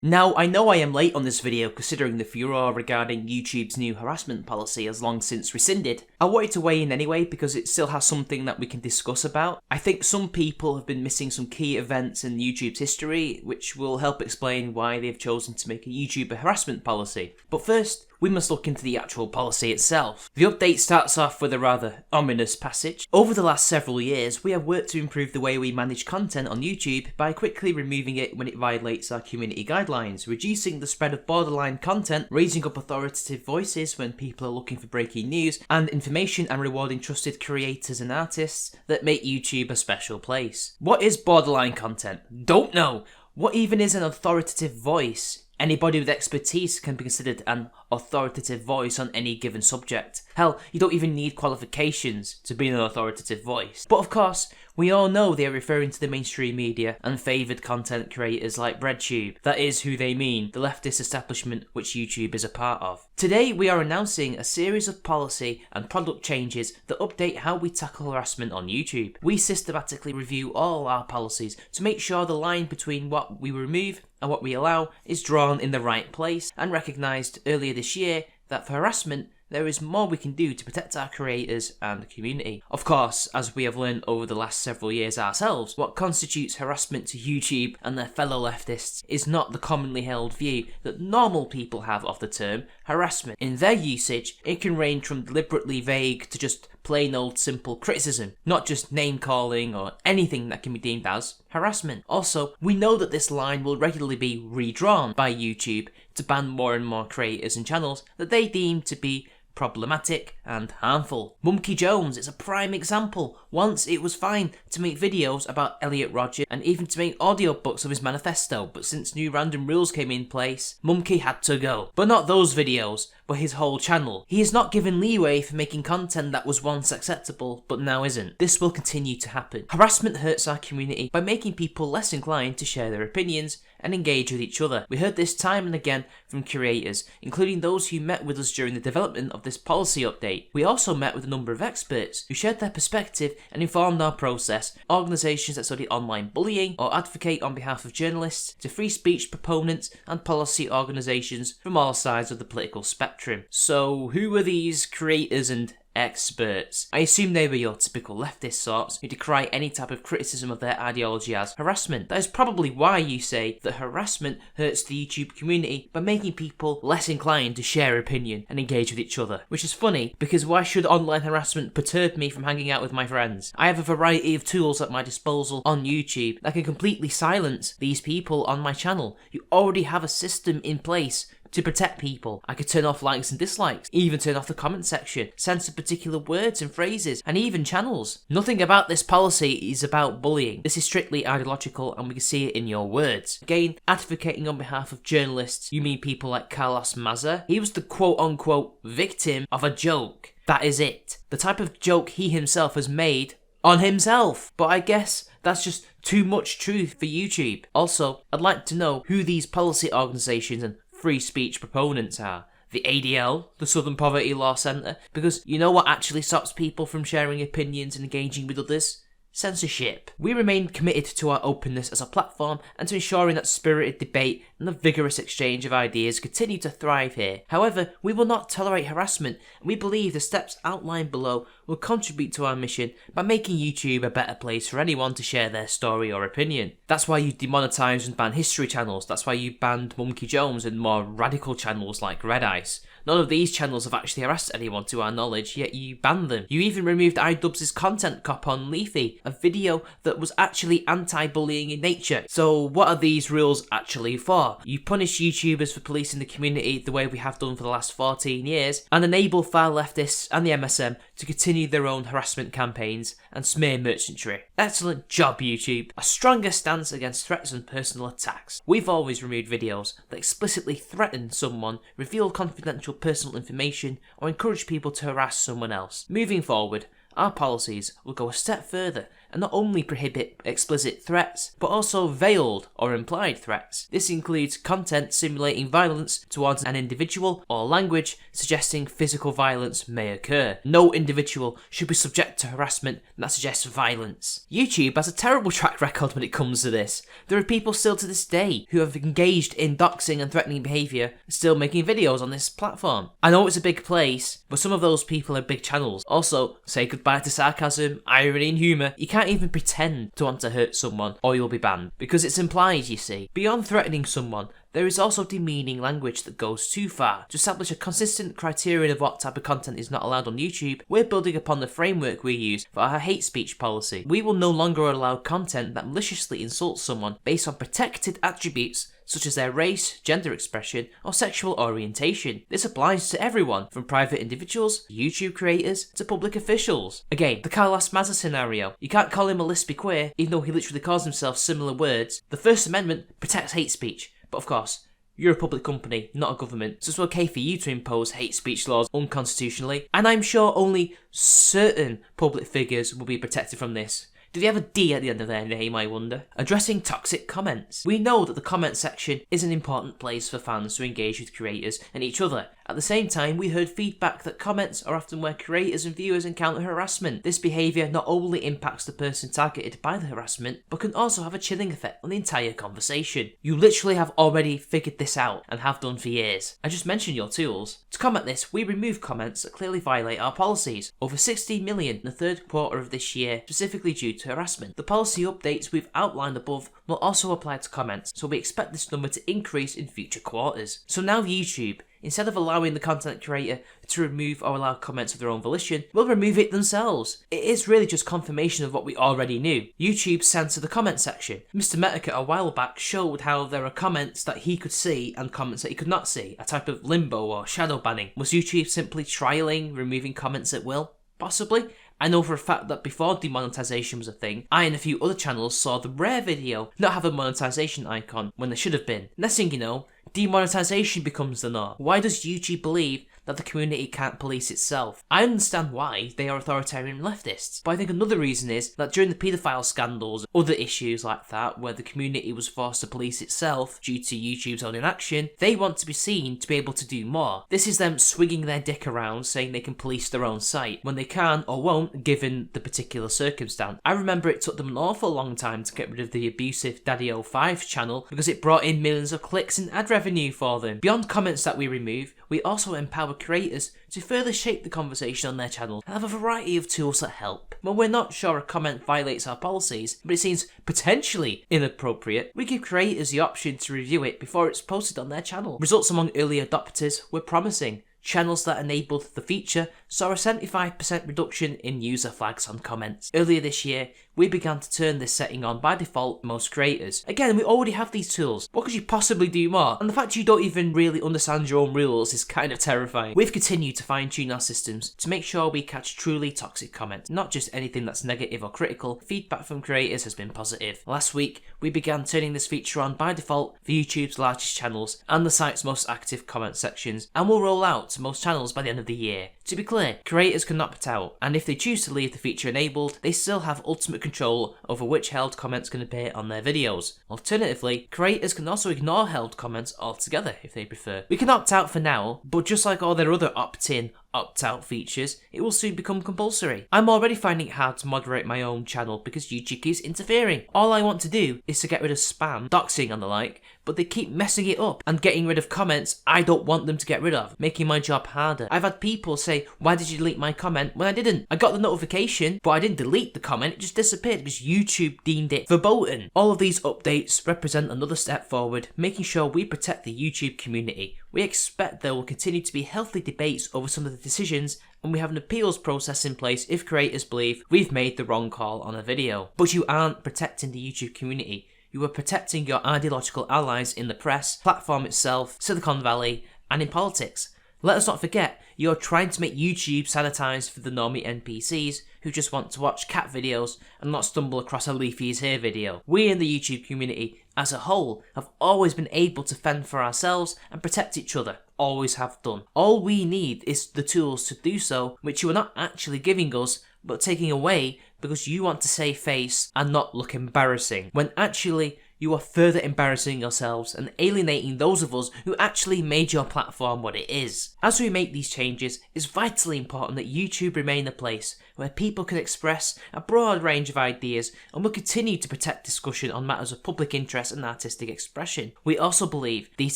Now, I know I am late on this video considering the furore regarding YouTube's new harassment policy has long since rescinded. I wanted to weigh in anyway because it still has something that we can discuss about. I think some people have been missing some key events in YouTube's history, which will help explain why they've chosen to make a YouTuber harassment policy. But first, we must look into the actual policy itself. The update starts off with a rather ominous passage. Over the last several years, we have worked to improve the way we manage content on YouTube by quickly removing it when it violates our community guidelines, reducing the spread of borderline content, raising up authoritative voices when people are looking for breaking news, and information, and rewarding trusted creators and artists that make YouTube a special place. What is borderline content? Don't know. What even is an authoritative voice? Anybody with expertise can be considered an authoritative voice on any given subject. Hell, you don't even need qualifications to be an authoritative voice. But of course, we all know they are referring to the mainstream media and favoured content creators like BreadTube. That is who they mean, the leftist establishment which YouTube is a part of. Today we are announcing a series of policy and product changes that update how we tackle harassment on YouTube. We systematically review all our policies to make sure the line between what we remove and what we allow is drawn in the right place, and recognised earlier this year that for harassment there is more we can do to protect our creators and community. Of course, as we have learned over the last several years ourselves, what constitutes harassment to YouTube and their fellow leftists is not the commonly held view that normal people have of the term harassment. In their usage, it can range from deliberately vague to just plain old simple criticism, not just name calling or anything that can be deemed as harassment. Also, we know that this line will regularly be redrawn by YouTube to ban more and more creators and channels that they deem to be problematic and harmful. Monkey Jones is a prime example. Once it was fine to make videos about Elliot Rodgers and even to make audiobooks of his manifesto, but since new random rules came in place, Monkey had to go. But not those videos, but his whole channel. He is not given leeway for making content that was once acceptable but now isn't. This will continue to happen. Harassment hurts our community by making people less inclined to share their opinions and engage with each other. We heard this time and again from creators, including those who met with us during the development of this policy update. We also met with a number of experts who shared their perspective and informed our process, organisations that study online bullying or advocate on behalf of journalists, to free speech proponents and policy organisations from all sides of the political spectrum. So who are these creators and experts? I assume they were your typical leftist sorts who decry any type of criticism of their ideology as harassment. That is probably why you say that harassment hurts the YouTube community by making people less inclined to share opinion and engage with each other. Which is funny, because why should online harassment perturb me from hanging out with my friends? I have a variety of tools at my disposal on YouTube that can completely silence these people on my channel. You already have a system in place to protect people. I could turn off likes and dislikes, even turn off the comment section, censor particular words and phrases, and even channels. Nothing about this policy is about bullying. This is strictly ideological, and we can see it in your words. Again, advocating on behalf of journalists, you mean people like Carlos Maza? He was the quote-unquote victim of a joke. That is it. The type of joke he himself has made on himself. But I guess that's just too much truth for YouTube. Also, I'd like to know who these policy organisations and free speech proponents are. The ADL, the Southern Poverty Law Centre, because you know what actually stops people from sharing opinions and engaging with others? Censorship. We remain committed to our openness as a platform and to ensuring that spirited debate and the vigorous exchange of ideas continue to thrive here. However, we will not tolerate harassment, and we believe the steps outlined below will contribute to our mission by making YouTube a better place for anyone to share their story or opinion. That's why you demonetise and ban history channels. That's why you banned Monkey Jones and more radical channels like Red Ice. None of these channels have actually harassed anyone to our knowledge, yet you banned them. You even removed iDubbbz's content cop on Leafy, a video that was actually anti-bullying in nature. So what are these rules actually for? You punish YouTubers for policing the community the way we have done for the last 14 years, and enable far leftists and the MSM to continue their own harassment campaigns and smear merchantry. Excellent job, YouTube. A stronger stance against threats and personal attacks. We've always removed videos that explicitly threaten someone, reveal confidential personal information, or encourage people to harass someone else. Moving forward, our policies will go a step further and not only prohibit explicit threats, but also veiled or implied threats. This includes content simulating violence towards an individual or language suggesting physical violence may occur. No individual should be subject to harassment that suggests violence. YouTube has a terrible track record when it comes to this. There are people still to this day who have engaged in doxing and threatening behaviour, still making videos on this platform. I know it's a big place, but some of those people are big channels. Also, say goodbye to sarcasm, irony and humour. You can't even pretend to want to hurt someone or you'll be banned, because it's implied, you see. Beyond threatening someone, there is also demeaning language that goes too far. To establish a consistent criterion of what type of content is not allowed on YouTube, we're building upon the framework we use for our hate speech policy. We will no longer allow content that maliciously insults someone based on protected attributes such as their race, gender expression, or sexual orientation. This applies to everyone, from private individuals, YouTube creators, to public officials. Again, the Carlos Mazza scenario. You can't call him a lesbian queer, even though he literally calls himself similar words. The First Amendment protects hate speech. But of course, you're a public company, not a government, so it's okay for you to impose hate speech laws unconstitutionally, and I'm sure only certain public figures will be protected from this. Do they have a D at the end of their name, I wonder? Addressing toxic comments. We know that the comment section is an important place for fans to engage with creators and each other. At the same time, we heard feedback that comments are often where creators and viewers encounter harassment. This behaviour not only impacts the person targeted by the harassment, but can also have a chilling effect on the entire conversation. You literally have already figured this out, and have done for years. I just mentioned your tools. To combat this, we remove comments that clearly violate our policies. Over 16 million in the third quarter of this year, specifically due to harassment. The policy updates we've outlined above will also apply to comments, so we expect this number to increase in future quarters. So now YouTube, instead of allowing the content creator to remove or allow comments of their own volition, will remove it themselves. It is really just confirmation of what we already knew. YouTube censor the comment section. Mr. Metica a while back showed how there are comments that he could see and comments that he could not see, a type of limbo or shadow banning. Was YouTube simply trialling removing comments at will? Possibly. I know for a fact that before demonetization was a thing, I and a few other channels saw the rare video not have a monetization icon when there should have been. Next thing you know, demonetization becomes the norm. Why does YouTube believe that the community can't police itself? I understand why they are authoritarian leftists, but I think another reason is that during the paedophile scandals, other issues like that, where the community was forced to police itself due to YouTube's own inaction, they want to be seen to be able to do more. This is them swinging their dick around saying they can police their own site, when they can or won't given the particular circumstance. I remember it took them an awful long time to get rid of the abusive Daddy05 channel because it brought in millions of clicks and ad revenue for them. Beyond comments that we remove, we also empower creators to further shape the conversation on their channel and have a variety of tools that help. When we're not sure a comment violates our policies, but it seems potentially inappropriate, we give creators the option to review it before it's posted on their channel. Results among early adopters were promising. Channels that enabled the feature saw a 75% reduction in user flags on comments. Earlier this year, we began to turn this setting on by default for most creators. Again, we already have these tools. What could you possibly do more? And the fact you don't even really understand your own rules is kind of terrifying. We've continued to fine-tune our systems to make sure we catch truly toxic comments, not just anything that's negative or critical. Feedback from creators has been positive. Last week, we began turning this feature on by default for YouTube's largest channels and the site's most active comment sections, and will roll out to most channels by the end of the year. To be clear, creators can opt out, and if they choose to leave the feature enabled, they still have ultimate control over which held comments can appear on their videos. Alternatively, creators can also ignore held comments altogether if they prefer. We can opt out for now, but just like all their other opt-in, opt-out features, it will soon become compulsory. I'm already finding it hard to moderate my own channel because YouTube keeps interfering. All I want to do is to get rid of spam, doxing and the like, but they keep messing it up and getting rid of comments I don't want them to get rid of, making my job harder. I've had people say, why did you delete my comment when I didn't? I got the notification, but I didn't delete the comment, it just disappeared because YouTube deemed it verboten. All of these updates represent another step forward, making sure we protect the YouTube community. We expect there will continue to be healthy debates over some of the decisions, and we have an appeals process in place if creators believe we've made the wrong call on a video. But you aren't protecting the YouTube community. You are protecting your ideological allies in the press, platform itself, Silicon Valley, and in politics. Let us not forget, you're trying to make YouTube sanitized for the normie NPCs who just want to watch cat videos and not stumble across a Leafy is Here video. We in the YouTube community as a whole have always been able to fend for ourselves and protect each other. Always have done. All we need is the tools to do so, which you are not actually giving us, but taking away because you want to save face and not look embarrassing, when actually you are further embarrassing yourselves and alienating those of us who actually made your platform what it is. As we make these changes, it's vitally important that YouTube remain a place where people can express a broad range of ideas and will continue to protect discussion on matters of public interest and artistic expression. We also believe these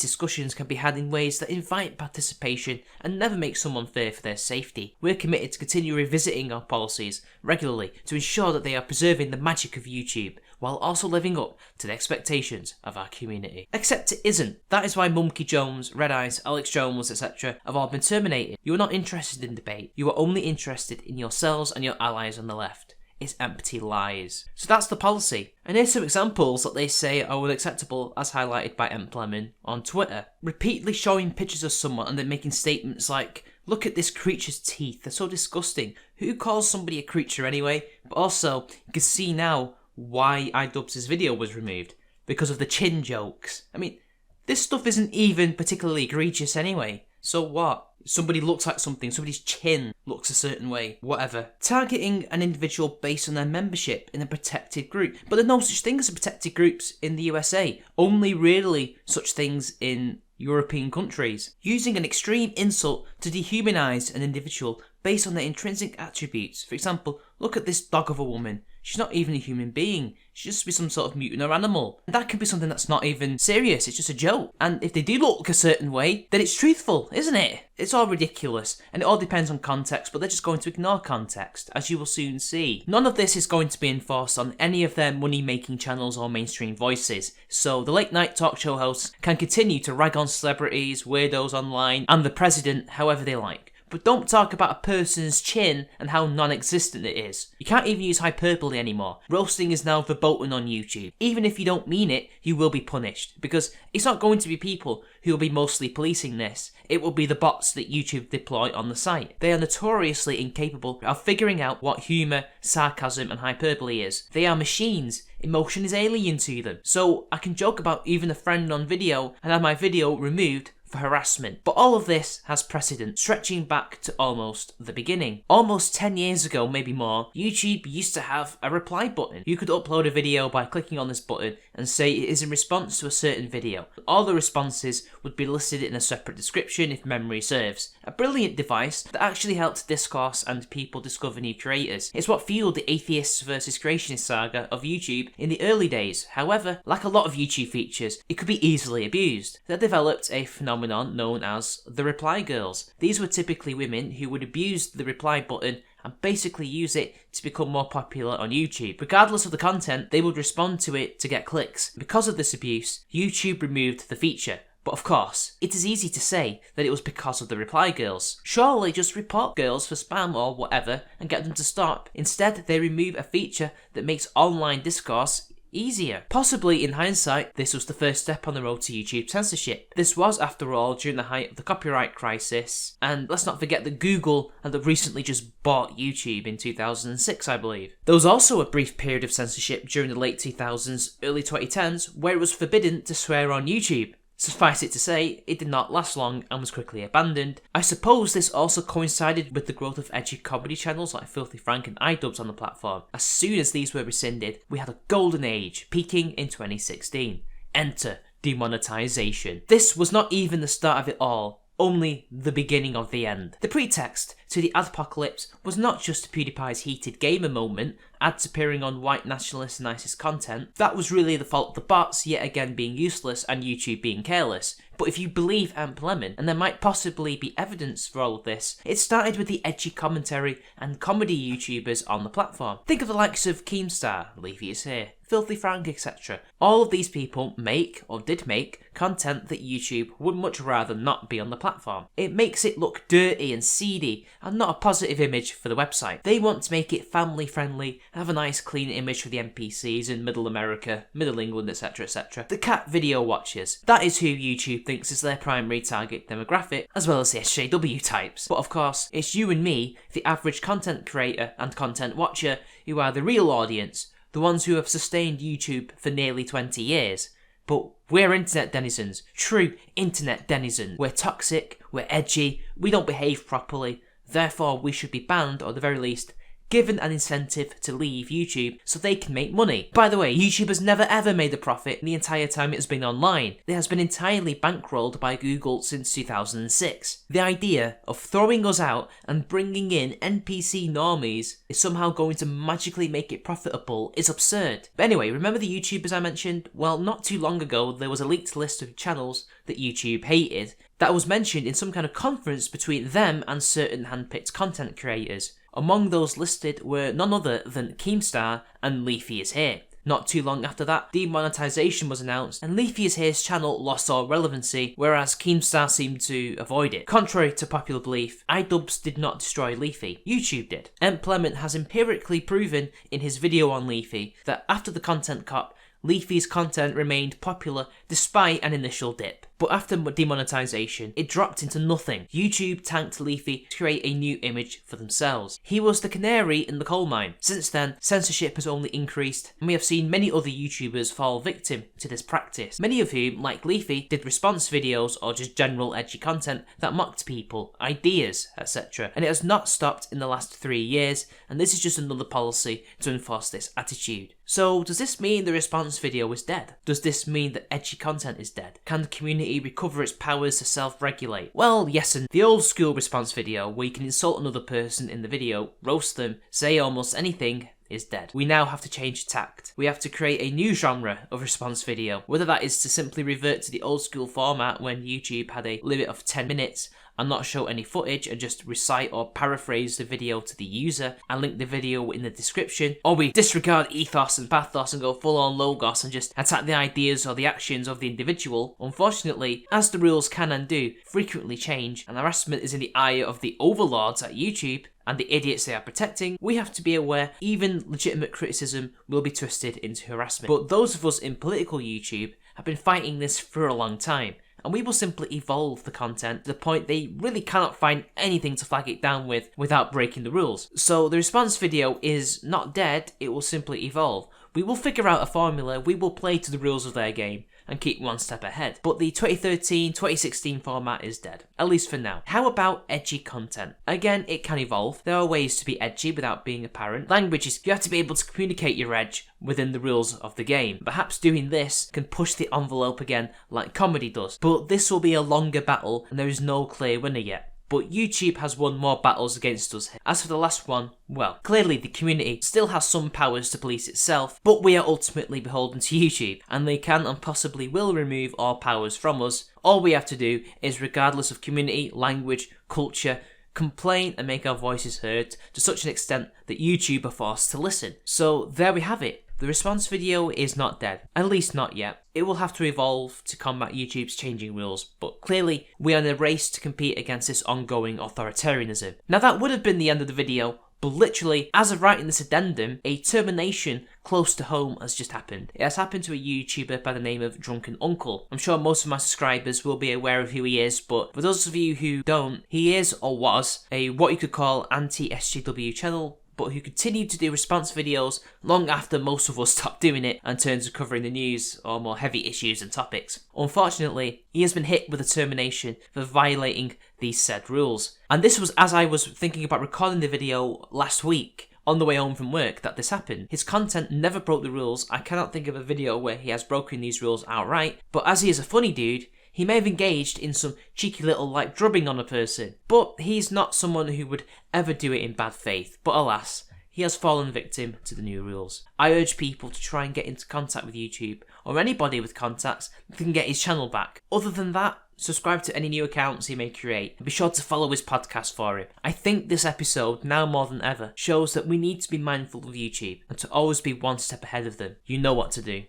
discussions can be had in ways that invite participation and never make someone fear for their safety. We're committed to continue revisiting our policies regularly to ensure that they are preserving the magic of YouTube, while also living up to the expectations of our community. Except it isn't. That is why Mumkey Jones, Red Eyes, Alex Jones, etc. have all been terminated. You are not interested in debate. You are only interested in yourselves and your allies on the left. It's empty lies. So that's the policy. And here's some examples that they say are unacceptable, as highlighted by Lemon on Twitter. Repeatedly showing pictures of someone and then making statements like, "Look at this creature's teeth, they're so disgusting. Who calls somebody a creature anyway?" But also, you can see now why iDubbbz' video was removed, because of the chin jokes. I mean, this stuff isn't even particularly egregious anyway. So what? Somebody looks like something, somebody's chin looks a certain way, whatever. Targeting an individual based on their membership in a protected group. But there's no such thing as protected groups in the USA. Only really such things in European countries. Using an extreme insult to dehumanise an individual based on their intrinsic attributes. For example, look at this dog of a woman. She's not even a human being. She just be some sort of mutant or animal. And that can be something that's not even serious, it's just a joke. And if they do look a certain way, then it's truthful, isn't it? It's all ridiculous, and it all depends on context, but they're just going to ignore context, as you will soon see. None of this is going to be enforced on any of their money-making channels or mainstream voices, so the late-night talk show hosts can continue to rag on celebrities, weirdos online, and the president however they like. But don't talk about a person's chin and how non-existent it is. You can't even use hyperbole anymore. Roasting is now verboten on YouTube. Even if you don't mean it, you will be punished. Because it's not going to be people who will be mostly policing this. It will be the bots that YouTube deploy on the site. They are notoriously incapable of figuring out what humour, sarcasm and hyperbole is. They are machines. Emotion is alien to them. So I can joke about even a friend on video and have my video removed for harassment. But all of this has precedent, stretching back to almost the beginning. Almost 10 years ago, maybe more, YouTube used to have a reply button. You could upload a video by clicking on this button and say it is in response to a certain video. All the responses would be listed in a separate description if memory serves. A brilliant device that actually helped discourse and people discover new creators. It's what fueled the atheists versus creationists saga of YouTube in the early days. However, like a lot of YouTube features, it could be easily abused. They developed a phenomenon known as the reply girls. These were typically women who would abuse the reply button and basically use it to become more popular on YouTube. Regardless of the content, they would respond to it to get clicks. Because of this abuse, YouTube removed the feature. But of course, it is easy to say that it was because of the reply girls. Surely just report girls for spam or whatever and get them to stop. Instead, they remove a feature that makes online discourse easier. Possibly in hindsight, this was the first step on the road to YouTube censorship. This was, after all, during the height of the copyright crisis, and let's not forget that Google had recently just bought YouTube in 2006, I believe. There was also a brief period of censorship during the late 2000s, early 2010s, where it was forbidden to swear on YouTube. Suffice it to say, it did not last long and was quickly abandoned. I suppose this also coincided with the growth of edgy comedy channels like Filthy Frank and iDubbbz on the platform. As soon as these were rescinded, we had a golden age, peaking in 2016. Enter demonetization. This was not even the start of it all, only the beginning of the end. The pretext to the adpocalypse was not just PewDiePie's heated gamer moment, ads appearing on white nationalist and ISIS content. That was really the fault of the bots yet again being useless and YouTube being careless. But if you believe Lemon, and there might possibly be evidence for all of this, it started with the edgy commentary and comedy YouTubers on the platform. Think of the likes of Keemstar, Leafy is Here, Filthy Frank, etc. All of these people make, or did make, content that YouTube would much rather not be on the platform. It makes it look dirty and seedy, and not a positive image for the website. They want to make it family friendly, have a nice clean image for the NPCs in Middle America, Middle England, etc, etc. The cat video watchers, that is who YouTube thinks is their primary target demographic, as well as the SJW types. But of course, it's you and me, the average content creator and content watcher, who are the real audience, the ones who have sustained YouTube for nearly 20 years. But we're internet denizens, true internet denizens. We're toxic, we're edgy, we don't behave properly, therefore we should be banned, or at the very least, given an incentive to leave YouTube so they can make money. By the way, YouTube has never ever made a profit the entire time it has been online. It has been entirely bankrolled by Google since 2006. The idea of throwing us out and bringing in NPC normies is somehow going to magically make it profitable is absurd. But anyway, remember the YouTubers I mentioned? Well, not too long ago there was a leaked list of channels that YouTube hated that was mentioned in some kind of conference between them and certain handpicked content creators. Among those listed were none other than Keemstar and Leafy is Here. Not too long after that, demonetization was announced and Leafy is Here's channel lost all relevancy, whereas Keemstar seemed to avoid it. Contrary to popular belief, iDubbbz did not destroy Leafy, YouTube did. Emplement has empirically proven in his video on Leafy that after the content cop, Leafy's content remained popular despite an initial dip. But after demonetization, it dropped into nothing. YouTube tanked Leafy to create a new image for themselves. He was the canary in the coal mine. Since then, censorship has only increased, and we have seen many other YouTubers fall victim to this practice. Many of whom, like Leafy, did response videos or just general edgy content that mocked people, ideas, etc. And it has not stopped in the last 3 years, and this is just another policy to enforce this attitude. So, does this mean the response video is dead? Does this mean that edgy content is dead? Can the community recover its powers to self-regulate? Well, yes, and the old school response video, where you can insult another person in the video, roast them, say almost anything, is dead. We now have to change tact. We have to create a new genre of response video, whether that is to simply revert to the old school format when YouTube had a limit of 10 minutes and not show any footage and just recite or paraphrase the video to the user and link the video in the description, or we disregard ethos and pathos and go full on logos and just attack the ideas or the actions of the individual. Unfortunately, as the rules can and do frequently change and harassment is in the eye of the overlords at YouTube and the idiots they are protecting, we have to be aware even legitimate criticism will be twisted into harassment. But those of us in political YouTube have been fighting this for a long time, and we will simply evolve the content to the point they really cannot find anything to flag it down with without breaking the rules. So the response video is not dead, it will simply evolve. We will figure out a formula, we will play to the rules of their game and keep one step ahead. But the 2013-2016 format is dead, at least for now. How about edgy content? Again, it can evolve. There are ways to be edgy without being apparent. Language is, you have to be able to communicate your edge within the rules of the game. Perhaps doing this can push the envelope again like comedy does. But this will be a longer battle and there is no clear winner yet. But YouTube has won more battles against us here. As for the last one, well, clearly the community still has some powers to police itself, but we are ultimately beholden to YouTube, and they can and possibly will remove all powers from us. All we have to do is, regardless of community, language, culture, complain and make our voices heard to such an extent that YouTube are forced to listen. So there we have it. The response video is not dead, at least not yet. It will have to evolve to combat YouTube's changing rules, but clearly we are in a race to compete against this ongoing authoritarianism. Now that would have been the end of the video, but literally, as of writing this addendum, a termination close to home has just happened. It has happened to a YouTuber by the name of Drunken Uncle. I'm sure most of my subscribers will be aware of who he is, but for those of you who don't, he is, or was, a what you could call anti-SJW channel, but who continued to do response videos long after most of us stopped doing it and turned to covering the news or more heavy issues and topics. Unfortunately, he has been hit with a termination for violating these said rules. And this was as I was thinking about recording the video last week, on the way home from work, that this happened. His content never broke the rules. I cannot think of a video where he has broken these rules outright, but as he is a funny dude, he may have engaged in some cheeky little like drubbing on a person, but he's not someone who would ever do it in bad faith. But alas, he has fallen victim to the new rules. I urge people to try and get into contact with YouTube, or anybody with contacts that can get his channel back. Other than that, subscribe to any new accounts he may create, and be sure to follow his podcast for him. I think this episode, now more than ever, shows that we need to be mindful of YouTube, and to always be one step ahead of them. You know what to do.